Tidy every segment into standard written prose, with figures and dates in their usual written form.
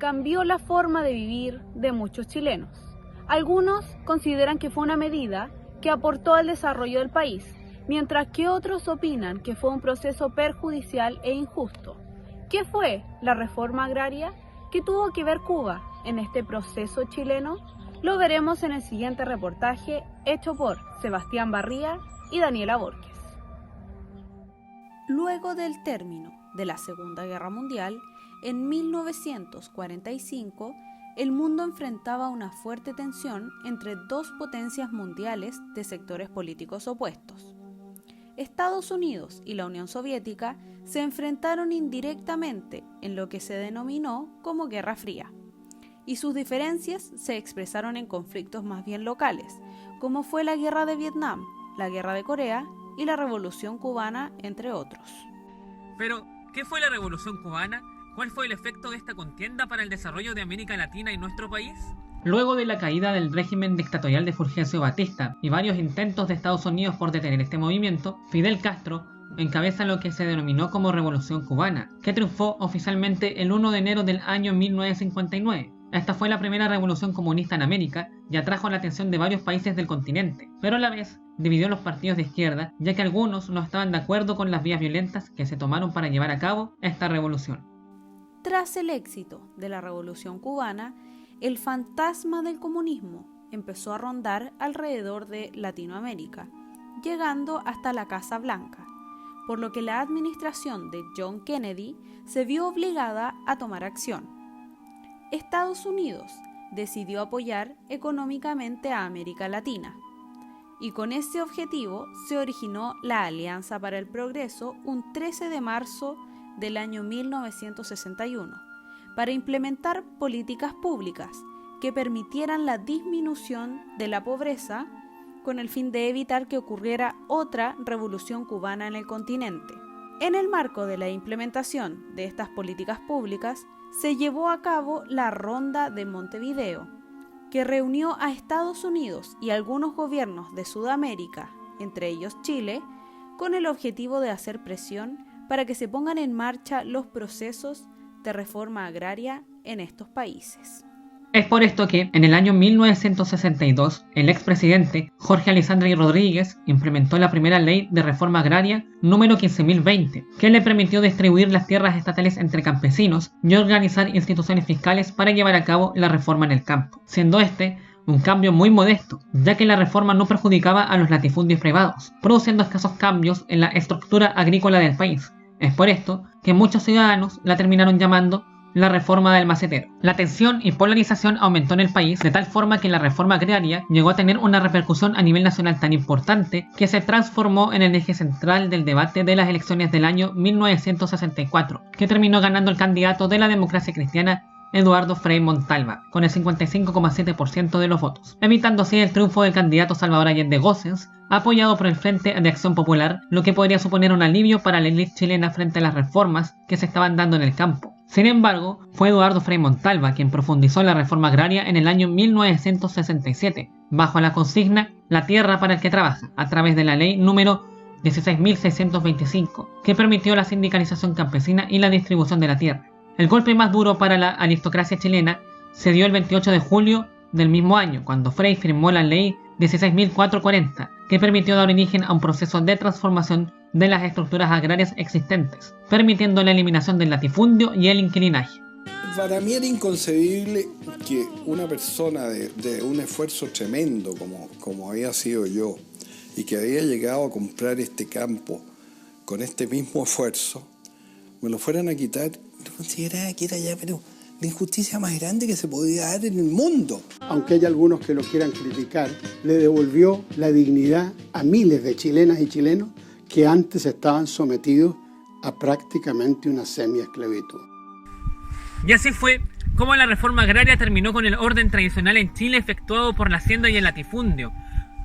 cambió la forma de vivir de muchos chilenos. Algunos consideran que fue una medida que aportó al desarrollo del país, mientras que otros opinan que fue un proceso perjudicial e injusto. ¿Qué fue la reforma agraria? ¿Qué tuvo que ver Cuba en este proceso chileno? Lo veremos en el siguiente reportaje hecho por Sebastián Barría y Daniela Borges. Luego del término de la Segunda Guerra Mundial, en 1945, el mundo enfrentaba una fuerte tensión entre dos potencias mundiales de sectores políticos opuestos. Estados Unidos y la Unión Soviética se enfrentaron indirectamente en lo que se denominó como Guerra Fría, y sus diferencias se expresaron en conflictos más bien locales, como fue la Guerra de Vietnam, la Guerra de Corea y la Revolución Cubana, entre otros. Pero, ¿qué fue la Revolución Cubana? ¿Cuál fue el efecto de esta contienda para el desarrollo de América Latina y nuestro país? Luego de la caída del régimen dictatorial de Fulgencio Batista y varios intentos de Estados Unidos por detener este movimiento, Fidel Castro encabeza lo que se denominó como Revolución Cubana, que triunfó oficialmente el 1 de enero del año 1959. Esta fue la primera revolución comunista en América y atrajo la atención de varios países del continente, pero a la vez dividió los partidos de izquierda, ya que algunos no estaban de acuerdo con las vías violentas que se tomaron para llevar a cabo esta revolución. Tras el éxito de la Revolución Cubana, el fantasma del comunismo empezó a rondar alrededor de Latinoamérica, llegando hasta la Casa Blanca, por lo que la administración de John Kennedy se vio obligada a tomar acción. Estados Unidos decidió apoyar económicamente a América Latina, y con ese objetivo se originó la Alianza para el Progreso un 13 de marzo del año 1961, para implementar políticas públicas que permitieran la disminución de la pobreza con el fin de evitar que ocurriera otra revolución cubana en el continente. En el marco de la implementación de estas políticas públicas, se llevó a cabo la Ronda de Montevideo, que reunió a Estados Unidos y algunos gobiernos de Sudamérica, entre ellos Chile, con el objetivo de hacer presión para que se pongan en marcha los procesos de reforma agraria en estos países. Es por esto que, en el año 1962, el expresidente Jorge Alessandri Rodríguez implementó la primera ley de reforma agraria número 15.020, que le permitió distribuir las tierras estatales entre campesinos y organizar instituciones fiscales para llevar a cabo la reforma en el campo, siendo este un cambio muy modesto, ya que la reforma no perjudicaba a los latifundios privados, produciendo escasos cambios en la estructura agrícola del país. Es por esto que muchos ciudadanos la terminaron llamando la reforma del macetero. La tensión y polarización aumentó en el país de tal forma que la reforma agraria llegó a tener una repercusión a nivel nacional tan importante que se transformó en el eje central del debate de las elecciones del año 1964, que terminó ganando el candidato de la democracia cristiana Eduardo Frei Montalva, con el 55,7% de los votos, evitando así el triunfo del candidato Salvador Allende Gossens, apoyado por el Frente de Acción Popular, lo que podría suponer un alivio para la élite chilena frente a las reformas que se estaban dando en el campo. Sin embargo, fue Eduardo Frei Montalva quien profundizó la reforma agraria en el año 1967, bajo la consigna La tierra para el que trabaja, a través de la ley número 16.625, que permitió la sindicalización campesina y la distribución de la tierra. El golpe más duro para la aristocracia chilena se dio el 28 de julio del mismo año, cuando Frei firmó la ley 16.440, que permitió dar origen a un proceso de transformación de las estructuras agrarias existentes, permitiendo la eliminación del latifundio y el inquilinaje. Para mí era inconcebible que una persona de un esfuerzo tremendo como había sido yo, y que había llegado a comprar este campo con este mismo esfuerzo, me lo fueran a quitar. Yo consideraba que era ya, pero la injusticia más grande que se podía dar en el mundo. Aunque hay algunos que lo quieran criticar, le devolvió la dignidad a miles de chilenas y chilenos que antes estaban sometidos a prácticamente una semi-esclavitud. Y así fue como la reforma agraria terminó con el orden tradicional en Chile efectuado por la hacienda y el latifundio.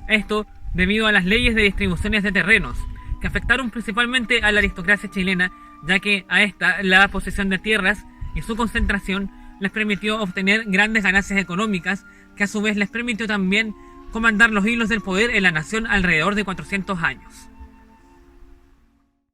Esto debido a las leyes de distribuciones de terrenos, que afectaron principalmente a la aristocracia chilena, ya que a esta la posesión de tierras y su concentración les permitió obtener grandes ganancias económicas, que a su vez les permitió también comandar los hilos del poder en la nación alrededor de 400 años.